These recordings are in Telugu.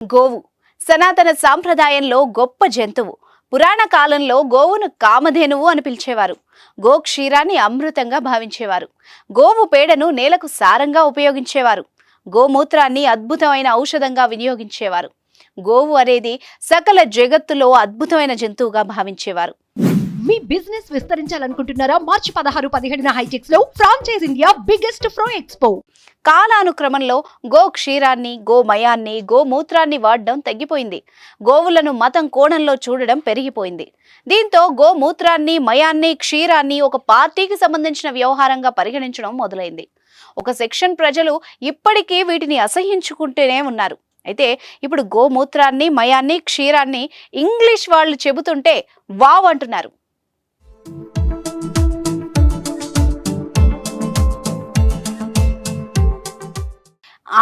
గోవు సనాతన సాంప్రదాయంలో గొప్ప జంతువు. పురాణ కాలంలో గోవును కామధేనువు అని పిలిచేవారు. గోక్షీరాన్ని అమృతంగా భావించేవారు. గోవు పేడను నేలకు సారంగా ఉపయోగించేవారు. గోమూత్రాన్ని అద్భుతమైన ఔషధంగా వినియోగించేవారు. గోవు అనేది సకల జగత్తులో అద్భుతమైన జంతువుగా భావించేవారు. మీ బిజినెస్ విస్తరించాలనుకుంటున్నారా? మార్చి 16-17 హైటెక్స్ లో ఫ్రాంచైజ్ ఇండియా బిగ్గెస్ట్ ఫ్రో ఎక్స్పో. కాలానుక్రమంలో గోక్షీరాన్ని, గోమయాన్ని, గోమూత్రాన్ని వాడడం తగ్గిపోయింది. గోవులను మతం కోణంలో చూడడం పెరిగిపోయింది. దీంతో గోమూత్రాన్ని, మయాన్ని, క్షీరాన్ని ఒక పార్టీకి సంబంధించిన వ్యవహారంగా పరిగణించడం మొదలైంది. ఒక సెక్షన్ ప్రజలు ఇప్పటికీ వీటిని అసహ్యించుకుంటూనే ఉన్నారు. అయితే ఇప్పుడు గోమూత్రాన్ని, మయాన్ని, క్షీరాన్ని ఇంగ్లీష్ వాళ్ళు చెబుతుంటే వావ్ అంటున్నారు.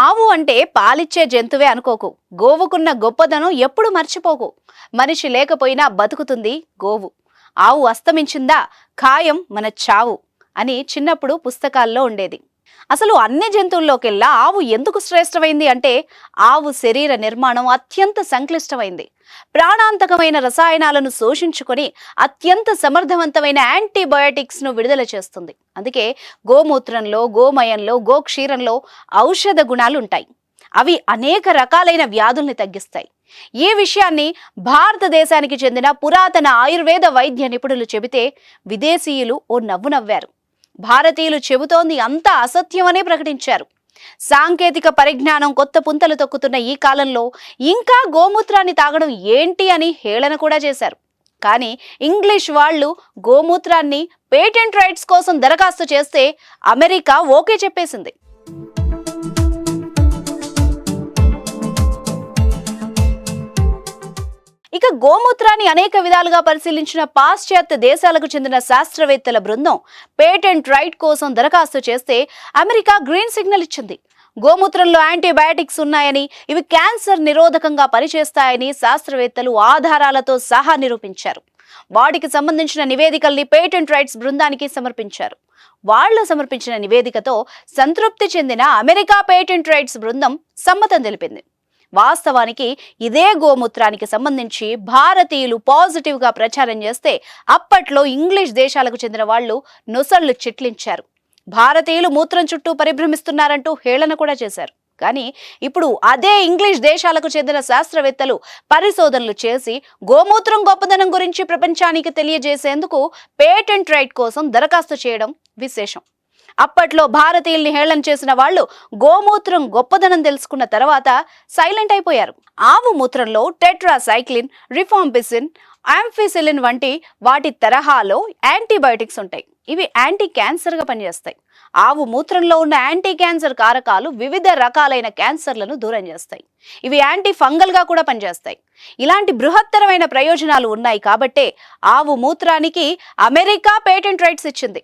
ఆవు అంటే పాలిచ్చే జంతువే అనుకోకు. గోవుకున్న గొప్పదనం ఎప్పుడు మర్చిపోకు. మనిషి లేకపోయినా బతుకుతుంది గోవు. ఆవు అస్తమించిందా ఖాయం మన చావు అని చిన్నప్పుడు పుస్తకాల్లో ఉండేది. అసలు అన్ని జంతువుల్లోకెల్లా ఆవు ఎందుకు శ్రేష్టమైంది అంటే ఆవు శరీర నిర్మాణం అత్యంత సంక్లిష్టమైంది. ప్రాణాంతకమైన రసాయనాలను శోషించుకొని అత్యంత సమర్థవంతమైన యాంటీబయోటిక్స్ ను విడుదల చేస్తుంది. అందుకే గోమూత్రంలో, గోమయంలో, గోక్షీరంలో ఔషధ గుణాలు ఉంటాయి. అవి అనేక రకాలైన వ్యాధుల్ని తగ్గిస్తాయి. ఈ విషయాన్ని భారతదేశానికి చెందిన పురాతన ఆయుర్వేద వైద్య నిపుణులు చెబితే విదేశీయులు ఓ నవ్వు నవ్వారు. భారతీయులు చెబుతోంది అంతా అసత్యమనే ప్రకటించారు. సాంకేతిక పరిజ్ఞానం కొత్త పుంతలు తొక్కుతున్న ఈ కాలంలో ఇంకా గోమూత్రాన్ని తాగడం ఏంటి అని హేళన కూడా చేశారు. కానీ ఇంగ్లీష్ వాళ్ళు గోమూత్రాన్ని పేటెంట్ రైట్స్ కోసం దరఖాస్తు చేస్తే అమెరికా ఓకే చెప్పేసింది. ఇక గోమూత్రాన్ని అనేక విధాలుగా పరిశీలించిన పాశ్చాత్య దేశాలకు చెందిన శాస్త్రవేత్తల బృందం పేటెంట్ రైట్ కోసం దరఖాస్తు చేస్తే అమెరికా గ్రీన్ సిగ్నల్ ఇచ్చింది. గోమూత్రంలో యాంటీబయాటిక్స్ ఉన్నాయని, ఇవి క్యాన్సర్ నిరోధకంగా పనిచేస్తాయని శాస్త్రవేత్తలు ఆధారాలతో సహా నిరూపించారు. వాటికి సంబంధించిన నివేదికల్ని పేటెంట్ రైట్స్ బృందానికి సమర్పించారు. వాళ్లు సమర్పించిన నివేదికతో సంతృప్తి చెందిన అమెరికా పేటెంట్ రైట్స్ బృందం సమ్మతం తెలిపింది. వాస్తవానికి ఇదే గోమూత్రానికి సంబంధించి భారతీయులు పాజిటివ్ గా ప్రచారం చేస్తే అప్పట్లో ఇంగ్లీష్ దేశాలకు చెందిన వాళ్ళు నొసళ్లు చిట్లించారు. భారతీయులు మూత్రం చుట్టూ పరిభ్రమిస్తున్నారంటూ హేళన కూడా చేశారు. కానీ ఇప్పుడు అదే ఇంగ్లీష్ దేశాలకు చెందిన శాస్త్రవేత్తలు పరిశోధనలు చేసి గోమూత్రం గొప్పదనం గురించి ప్రపంచానికి తెలియజేసేందుకు పేటెంట్ రైట్ కోసం దరఖాస్తు చేయడం విశేషం. అప్పట్లో భారతీయుల్ని హేళన చేసిన వాళ్ళు గోమూత్రం గొప్పదనం తెలుసుకున్న తర్వాత సైలెంట్ అయిపోయారు. ఆవు మూత్రంలో టెట్రాసైక్లిన్, రిఫాంపిసిన్, యాంఫిసిలిన్ వంటి వాటి తరహాలో యాంటీబయోటిక్స్ ఉంటాయి. ఇవి యాంటీ క్యాన్సర్ గా పనిచేస్తాయి. ఆవు మూత్రంలో ఉన్న యాంటీ క్యాన్సర్ కారకాలు వివిధ రకాలైన క్యాన్సర్లను దూరం చేస్తాయి. ఇవి యాంటీ ఫంగల్ గా కూడా పనిచేస్తాయి. ఇలాంటి బృహత్తరమైన ప్రయోజనాలు ఉన్నాయి కాబట్టే ఆవు మూత్రానికి అమెరికా పేటెంట్ రైట్స్ ఇచ్చింది.